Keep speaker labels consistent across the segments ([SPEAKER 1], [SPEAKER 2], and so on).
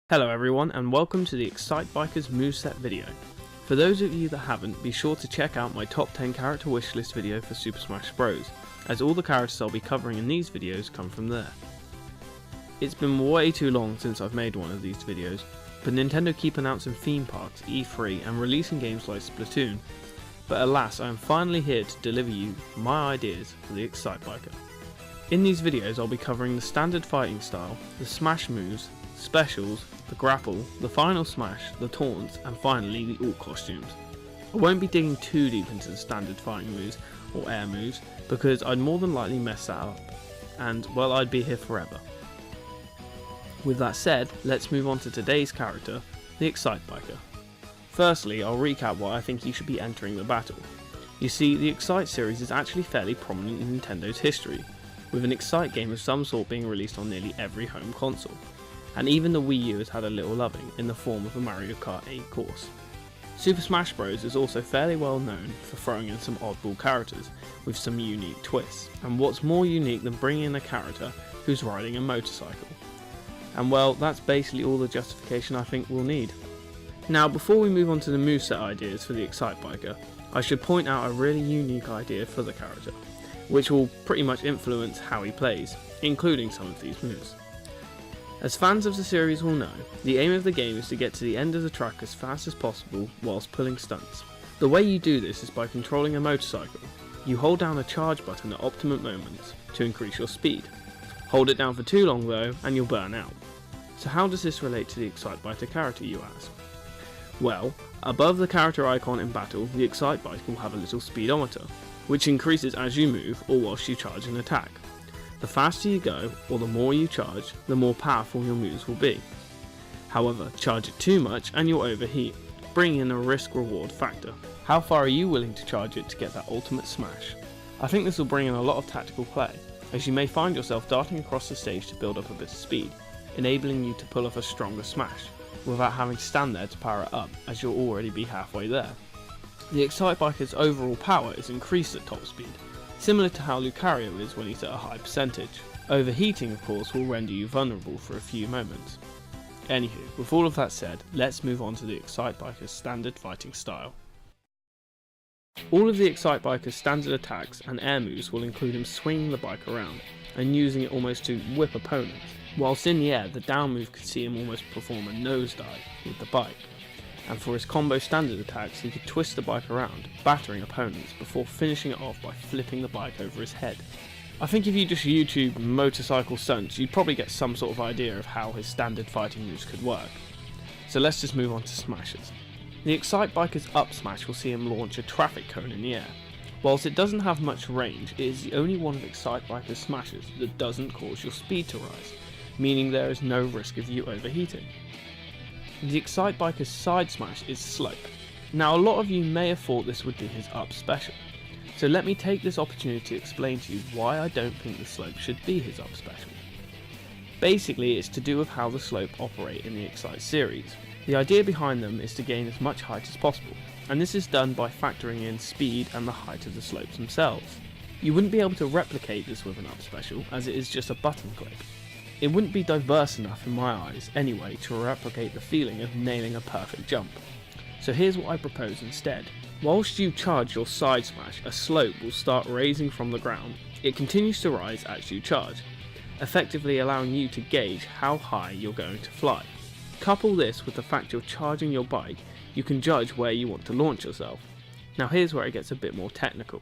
[SPEAKER 1] Hello everyone and welcome to the Excitebiker's Moveset video. For those of you that haven't, be sure to check out my top 10 character wishlist video for Super Smash Bros, as all the characters I'll be covering in these videos come from there. It's been way too long since I've made one of these videos, but Nintendo keep announcing theme parks, E3 and releasing games like Splatoon, but alas I am finally here to deliver you my ideas for the Excitebiker. In these videos I'll be covering the standard fighting style, the smash moves, specials, the grapple, the final smash, the taunts, and finally the alt costumes. I won't be digging too deep into the standard fighting moves or air moves because I'd more than likely mess that up, and well, I'd be here forever. With that said, let's move on to today's character, the Excitebiker. Firstly, I'll recap why I think you should be entering the battle. You see, the Excite series is actually fairly prominent in Nintendo's history, with an Excite game of some sort being released on nearly every home console. And even the WiiU has had a little loving in the form of a Mario Kart 8 course. Super Smash Bros is also fairly well known for throwing in some oddball characters with some unique twists, and what's more unique than bringing in a character who's riding a motorcycle? And well, that's basically all the justification I think we'll need. Now before we move on to the moveset ideas for the Excitebiker, I should point out a really unique idea for the character, which will pretty much influence how he plays, including some of these moves. As fans of the series will know, the aim of the game is to get to the end of the track as fast as possible whilst pulling stunts. The way you do this is by controlling a motorcycle. You hold down a charge button at optimum moments to increase your speed. Hold it down for too long though and you'll burn out. So how does this relate to the Excitebiker character, you ask? Well, above the character icon in battle, the Excitebiker will have a little speedometer, which increases as you move or whilst you charge an attack. The faster you go, or the more you charge, the more powerful your moves will be. However, charge it too much and you'll overheat, bringing in a risk-reward factor. How far are you willing to charge it to get that ultimate smash? I think this will bring in a lot of tactical play, as you may find yourself darting across the stage to build up a bit of speed, enabling you to pull off a stronger smash, without having to stand there to power it up, as you'll already be halfway there. The Excitebiker's overall power is increased at top speed, similar to how Lucario is when he's at a high percentage. Overheating of course will render you vulnerable for a few moments. Anywho, with all of that said, let's move on to the Excitebiker's standard fighting style. All of the Excitebiker's standard attacks and air moves will include him swinging the bike around and using it almost to whip opponents, whilst in the air the down move could see him almost perform a nosedive with the bike. And for his combo standard attacks he could twist the bike around, battering opponents before finishing it off by flipping the bike over his head. I think if you just YouTube motorcycle stunts you'd probably get some sort of idea of how his standard fighting moves could work. So let's just move on to smashes. The Excitebiker's up smash will see him launch a traffic cone in the air. Whilst it doesn't have much range, it is the only one of Excitebiker's smashes that doesn't cause your speed to rise, meaning there is no risk of you overheating. The Excitebiker's side smash is slope. Now a lot of you may have thought this would be his up special, so let me take this opportunity to explain to you why I don't think the slope should be his up special. Basically it's to do with how the slope operate in the Excite series. The idea behind them is to gain as much height as possible, and this is done by factoring in speed and the height of the slopes themselves. You wouldn't be able to replicate this with an up special as it is just a button click. It wouldn't be diverse enough in my eyes anyway to replicate the feeling of nailing a perfect jump. So here's what I propose instead. Whilst you charge your side smash, a slope will start raising from the ground. It continues to rise as you charge, effectively allowing you to gauge how high you're going to fly. Couple this with the fact you're charging your bike, you can judge where you want to launch yourself. Now here's where it gets a bit more technical.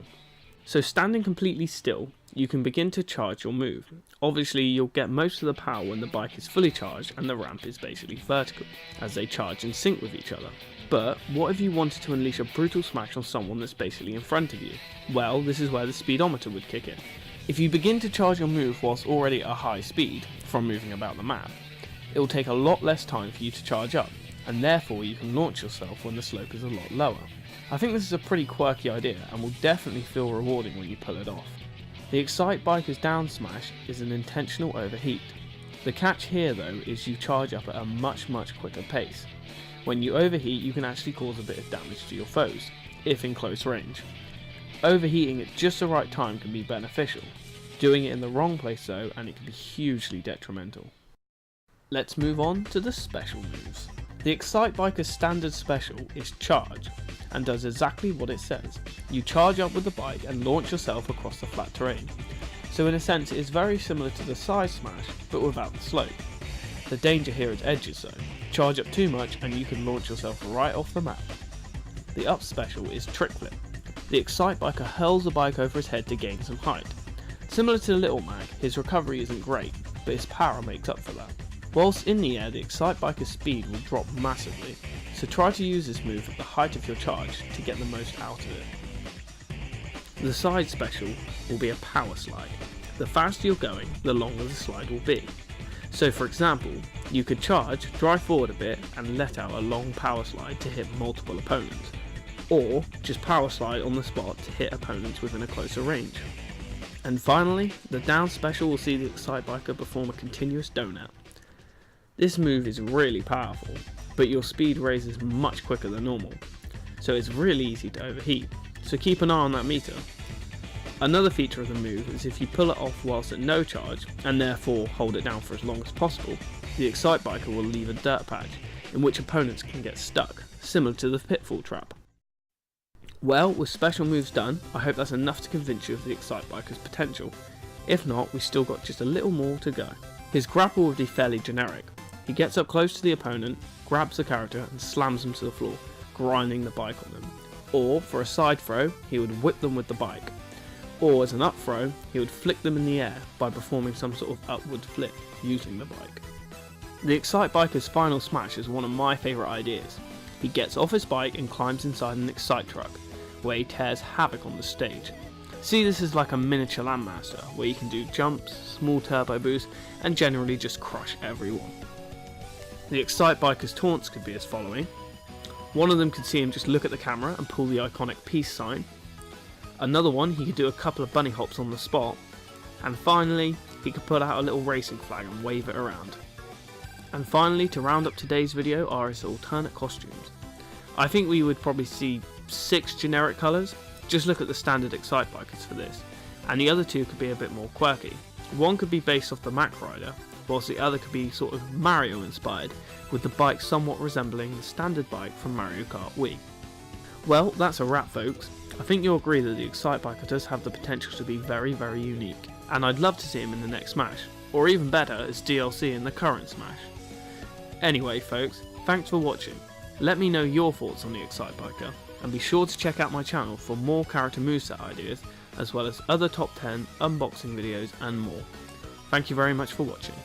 [SPEAKER 1] So standing completely still, you can begin to charge your move. Obviously you'll get most of the power when the bike is fully charged and the ramp is basically vertical, as they charge in sync with each other. But what if you wanted to unleash a brutal smash on someone that's basically in front of you? Well, this is where the speedometer would kick in. If you begin to charge your move whilst already at a high speed, from moving about the map, it will take a lot less time for you to charge up, and therefore you can launch yourself when the slope is a lot lower. I think this is a pretty quirky idea and will definitely feel rewarding when you pull it off. The Excitebiker's down smash is an intentional overheat. The catch here though is you charge up at a much quicker pace. When you overheat you can actually cause a bit of damage to your foes, if in close range. Overheating at just the right time can be beneficial, doing it in the wrong place though and it can be hugely detrimental. Let's move on to the special moves. The Excitebiker's standard special is Charge, and does exactly what it says. You charge up with the bike and launch yourself across the flat terrain. So in a sense it is very similar to the side smash, but without the slope. The danger here is edges though. Charge up too much and you can launch yourself right off the map. The up special is Trick Flip. The Excitebiker hurls the bike over his head to gain some height. Similar to the Little Mac, his recovery isn't great, but his power makes up for that. Whilst in the air, the Excitebiker's speed will drop massively, so try to use this move at the height of your charge to get the most out of it. The side special will be a power slide. The faster you're going, the longer the slide will be. So for example, you could charge, drive forward a bit and let out a long power slide to hit multiple opponents, or just power slide on the spot to hit opponents within a closer range. And finally, the down special will see the Excitebiker perform a continuous donut. This move is really powerful, but your speed raises much quicker than normal, so it's really easy to overheat, so keep an eye on that meter. Another feature of the move is if you pull it off whilst at no charge, and therefore hold it down for as long as possible, the Excitebiker will leave a dirt patch, in which opponents can get stuck, similar to the pitfall trap. Well, with special moves done, I hope that's enough to convince you of the Excitebiker's potential. If not, we've still got just a little more to go. His grapple would be fairly generic. He gets up close to the opponent, grabs the character and slams them to the floor, grinding the bike on them. Or, for a side throw, he would whip them with the bike. Or, as an up throw, he would flick them in the air by performing some sort of upward flip using the bike. The Excitebiker's final smash is one of my favourite ideas. He gets off his bike and climbs inside an Excite truck, where he tears havoc on the stage. See this as like a miniature Landmaster, where you can do jumps, small turbo boosts, and generally just crush everyone. The Excitebiker's taunts could be as following. One of them could see him just look at the camera and pull the iconic peace sign. Another one, he could do a couple of bunny hops on the spot. And finally, he could put out a little racing flag and wave it around. And finally, to round up today's video, are his alternate costumes. I think we would probably see 6 generic colours. Just look at the standard Excitebikers for this. And the other 2 could be a bit more quirky. One could be based off the Mac Rider, whilst the other could be sort of Mario inspired, with the bike somewhat resembling the standard bike from Mario Kart Wii. Well, that's a wrap folks. I think you'll agree that the Excitebiker does have the potential to be very, very unique, and I'd love to see him in the next Smash, or even better as DLC in the current Smash. Anyway folks, thanks for watching. Let me know your thoughts on the Excitebiker, and be sure to check out my channel for more character moveset ideas, as well as other top 10 unboxing videos and more. Thank you very much for watching.